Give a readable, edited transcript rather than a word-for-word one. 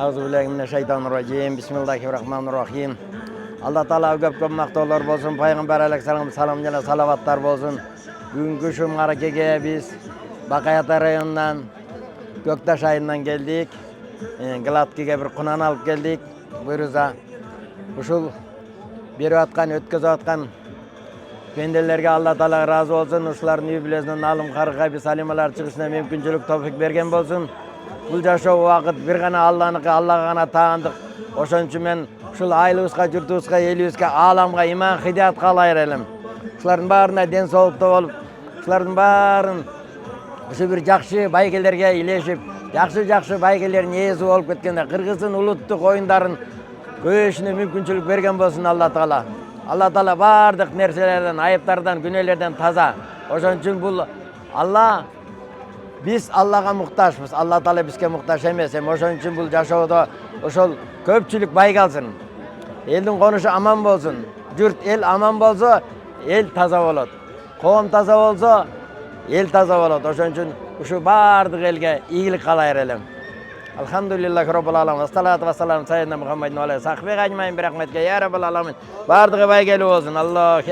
Euzubillahimineşşeytanirracim. Bismillahirrahmanirrahim. Allah Taala köp maqtovlar bolsun, Payg'ambar alayhissalom salom jana salavatlar bolsun. Bugungi şu marakege biz Bakayata rayonundan Göktaş ayından geldik. Glatkiga bir qunan alıp geldik. Buyursa uşul berip atkan, ötközüp atkan pendelerge Allah Taala razı olsun. Uşuların yubilesinden alım karıga bir salimalar çıkışına mümkünçülük topik bergen bolsun. Bul jaşоо vaqt bir gana Allah'nıqı, Allah'a gana taandık. Oşon üçün men uşul aylыбызга, jurtubuzga, elibizga, alamga iman hidayat kalayır elim. Uşuların barına den soğukta olup, uşuların barın uşu bir jakşı baygelerge ileşip, jakşı baygelerin iyisi olup ketkende Kırgız'ın uluttuk oyunların köşüne mümkünçülük bergen bolsun Allah Taala. Allah Taala bardık nerselerden, ayıplardan, günahlardan taza. Oşon üçün bul Allah biz Allah'a muhtaçmız. Allah Taala bizge muhtaç emes. Oşon üçün bul jaşoodо ошол көпчүлүк байгалсын. Элдин конушу аман болсун. Журт эл аман болсо, эл таза болот. Коом таза болсо, эл таза болот. Ошон үчүн ушу бардык элге ийгилик каалайыр элем. Алхамдулиллахи роббил аламин. Ассалату вассаламу саййидина Мухаммадин ва алейхи сахбиhi ajmain bir rahmetke ya rabbal alamin. Bardыгы байгелүү болсун. Аллаху